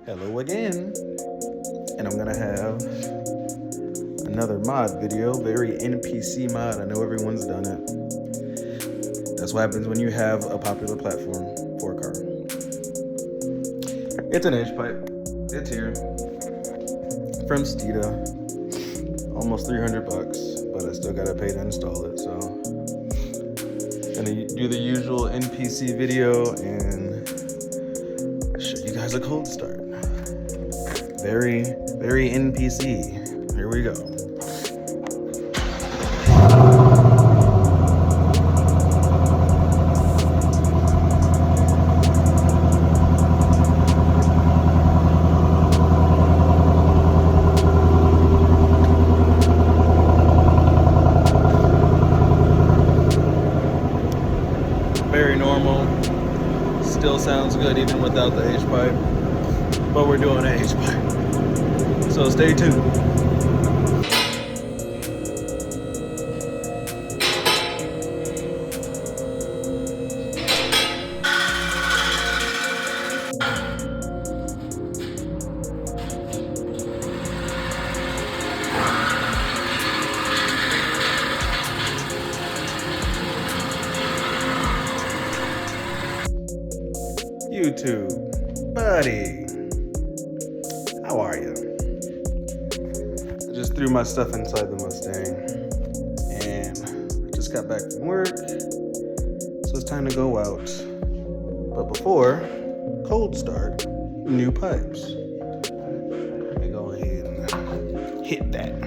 Hello again, and I'm gonna have another mod video, very NPC mod. I know everyone's done it. That's what happens when you have a popular platform for a car. It's an H pipe. It's here from Steeda. Almost 300 bucks, but I still gotta pay to install it. So, gonna do the usual NPC video and show you guys a cold start. Very, very NPC. Here we go. Very normal. Still sounds good even without the H pipe. But we're doing an H pipe. So stay tuned. YouTube, buddy, how are you? I just threw my stuff inside the Mustang and I just got back from work, so it's time to go out. But before, cold start, new pipes. Let me go ahead and hit that.